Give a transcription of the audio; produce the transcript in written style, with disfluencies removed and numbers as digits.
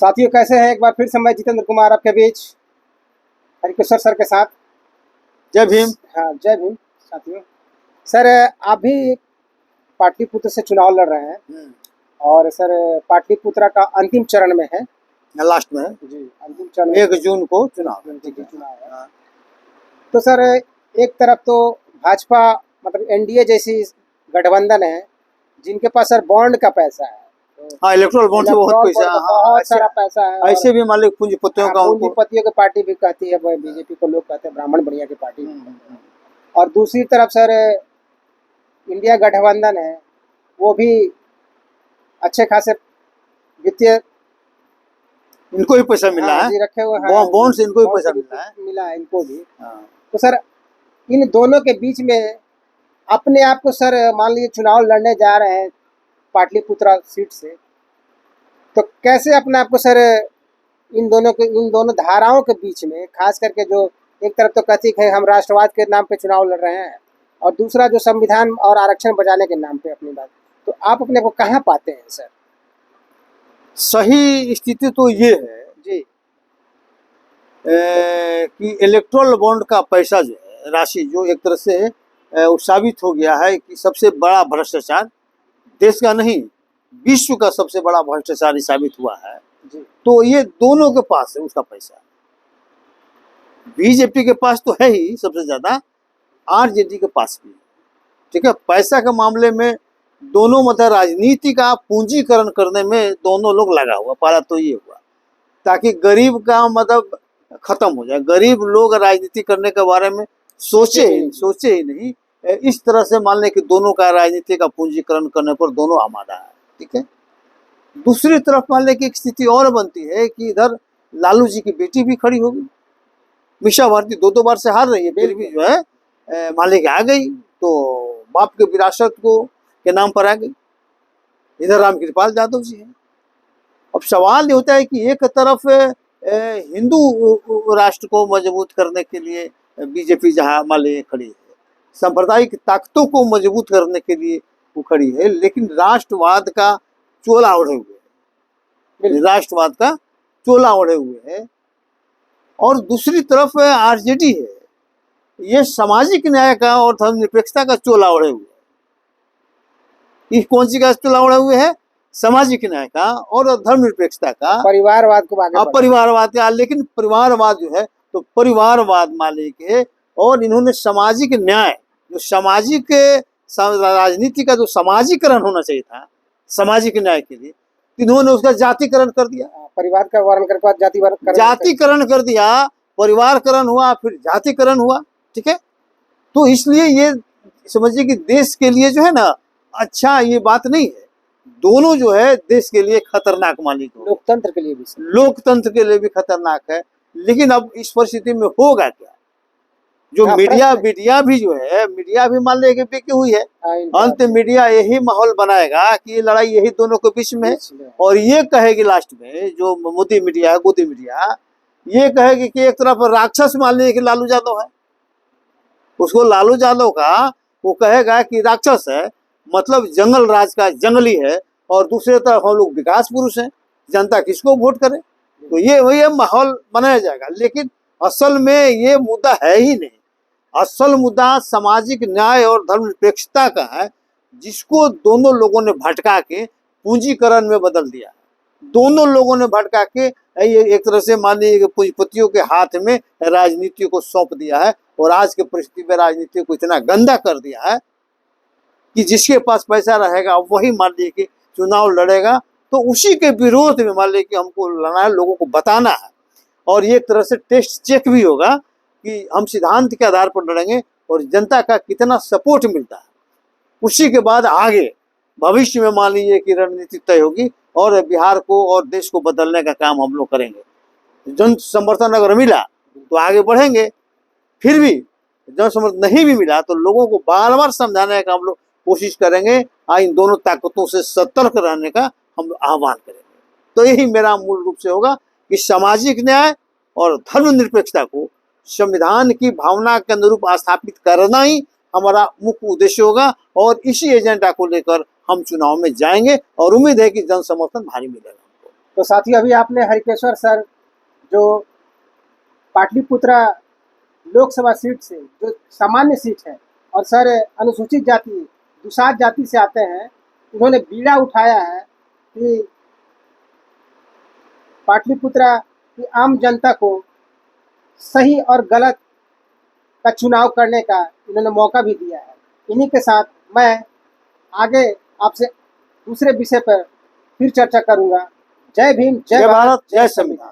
साथियों कैसे हैं? एक बार फिर से मैं जितेंद्र कुमार आपके बीच हरिकिशोर सर के साथ। जय भीम। हाँ, जय भीम साथियों। सर, आप भी पाटलिपुत्र से चुनाव लड़ रहे हैं और सर पाटलिपुत्र का अंतिम चरण में है। लास्ट में है जी, अंतिम चरण 1 जून को चुनाव है। तो सर एक तरफ तो भाजपा मतलब एनडीए जैसी गठबंधन है जिनके पास सर बॉन्ड का पैसा है। हाँ, इलेक्ट्रल बॉन्ड से बहुत पैसा, बहुत सारा पैसा है। ऐसे भी मालिक पूंजीपतियों का, पूंजीपतियों की पार्टी भी कहती है, बीजेपी को लोग कहते हैं ब्राह्मण बढ़िया की पार्टी। और दूसरी तरफ सर इंडिया गठबंधन है, वो भी अच्छे खासे वित्तीय इनको भी पैसा मिला है, रखे हुए हैं, बॉन्ड से इनको भी पैसा मिला है इनको भी। तो सर इन दोनों के बीच में अपने आप को सर मान लीजिए चुनाव लड़ने जा रहे हैं पाटलिपुत्र सीट से, तो कैसे अपने आप को सर इन दोनों धाराओं के बीच में, खास करके जो एक तरफ तो कहती है हम राष्ट्रवाद के नाम पे चुनाव लड़ रहे हैं और दूसरा जो संविधान और आरक्षण बचाने के नाम पे अपनी बात, तो आप अपने को कहाँ पाते हैं सर? सही स्थिति तो ये है जी कि इलेक्ट्रल बॉन्ड का पैसा जो है, राशि जो एक तरह से साबित हो गया है कि सबसे बड़ा भ्रष्टाचार देश का नहीं विश्व का सबसे बड़ा भ्रष्टाचार साबित हुआ है जी। तो ये दोनों के पास है उसका पैसा। बीजेपी के पास तो है ही सबसे ज्यादा, आरजेडी के पास भी। ठीक है, पैसा के मामले में दोनों मतलब राजनीति का पूंजीकरण करने में दोनों लोग लगा हुआ। पहला तो ये हुआ ताकि गरीब का मतलब खत्म हो जाए, गरीब लोग राजनीति करने के बारे में सोचे ही नहीं। इस तरह से मान लें कि दोनों का राजनीति का पूंजीकरण करने पर दोनों आमादा है। ठीक है, दूसरी तरफ मान लें कि एक स्थिति और बनती है कि इधर लालू जी की बेटी भी खड़ी होगी, मीसा भारती 2 बार से हार रही है, फिर भी जो है मान लें कि आ गई तो बाप के विरासत को के नाम पर आ गई। इधर रामकृपाल यादव जी हैं। अब सवाल ये होता है कि एक तरफ हिंदू राष्ट्र को मजबूत करने के लिए बीजेपी जहाँ मान लीजिए खड़ी है, सांप्रदायिक ताकतों को मजबूत करने के लिए वो खड़ी है, लेकिन राष्ट्रवाद का चोला ओढ़े हुए है, राष्ट्रवाद का चोला ओढ़े हुए है। और दूसरी तरफ आरजेडी है, ये सामाजिक न्याय का और धर्मनिरपेक्षता का चोला ओढ़े हुए है। ये कौन सी का चोला ओढ़े हुए है? सामाजिक न्याय का और धर्मनिरपेक्षता का, परिवारवाद को आगे परिवारवाद का। लेकिन परिवारवाद जो है तो परिवारवाद मालिक है, और इन्होंने सामाजिक न्याय, जो सामाजिक राजनीति का जो समाजीकरण होना चाहिए था सामाजिक न्याय के लिए, इन्होंने उसका जातिकरण कर दिया। परिवार का वर्णन करके जातिकरण कर दिया, परिवारकरण हुआ, फिर जातिकरण हुआ। ठीक है, तो इसलिए ये समझिए कि देश के लिए जो है ना अच्छा ये बात नहीं है। दोनों जो है देश के लिए खतरनाक मालिक, लोकतंत्र के लिए भी खतरनाक है। लेकिन अब इस परिस्थिति में होगा क्या? जो मीडिया भी जो है, मीडिया भी मान लेके बिकी हुई है। अंत मीडिया यही माहौल बनाएगा कि ये लड़ाई यही दोनों के बीच में है, और ये कहेगी लास्ट में, जो मोदी मीडिया है, गोदी मीडिया, ये कहेगी कि एक तरफ राक्षस मान लीजिए कि लालू यादव है, उसको लालू यादव का वो कहेगा कि राक्षस है, मतलब जंगल राज का जंगली है, और दूसरे तरफ हम लोग विकास पुरुष हैं, जनता किसको वोट करे। तो ये माहौल बनाया जाएगा। लेकिन असल में ये मुद्दा है ही नहीं। असल मुद्दा सामाजिक न्याय और धर्मनिरपेक्षता का है, जिसको दोनों लोगों ने भटका के पूंजीकरण में बदल दिया। दोनों लोगों ने भटका के एक तरह से मान लीजिए पूंजीपतियों के हाथ में राजनीति को सौंप दिया है, और आज के परिस्थिति में राजनीति को इतना गंदा कर दिया है कि जिसके पास पैसा रहेगा वही मान लीजिए कि चुनाव लड़ेगा। तो उसी के विरोध में मान लीजिए कि हमको लड़ना है, लोगों को बताना है, और ये तरह से टेस्ट चेक भी होगा कि हम सिद्धांत के आधार पर लड़ेंगे और जनता का कितना सपोर्ट मिलता है। उसी के बाद आगे भविष्य में मान लीजिए कि रणनीति तय होगी, और बिहार को और देश को बदलने का काम हम लोग करेंगे। जन समर्थन अगर मिला तो आगे बढ़ेंगे, फिर भी जन समर्थन नहीं भी मिला तो लोगों को बार बार समझाने का हम लोग कोशिश करेंगे, इन दोनों ताकतों से सतर्क रहने का हम आह्वान करेंगे। तो यही मेरा मूल रूप से होगा कि सामाजिक न्याय और धर्मनिरपेक्षता को संविधान की भावना के अनुरूप स्थापित करना ही हमारा मुख्य उद्देश्य होगा, और इसी एजेंडा को लेकर हम चुनाव में जाएंगे, और उम्मीद है कि जन समर्थन भारी मिलेगा। तो साथियों, अभी आपने हरिकेश्वर सर जो पाटलिपुत्रा लोकसभा सीट से, जो सामान्य सीट है, और सर अनुसूचित जाति दुसाध जाति से आते हैं, उन्होंने बीड़ा उठाया है कि पाटलिपुत्रा की आम जनता को सही और गलत का चुनाव करने का इन्होंने मौका भी दिया है। इन्हीं के साथ मैं आगे आपसे दूसरे विषय पर फिर चर्चा करूंगा। जय भीम, जय भारत, जय संविधान।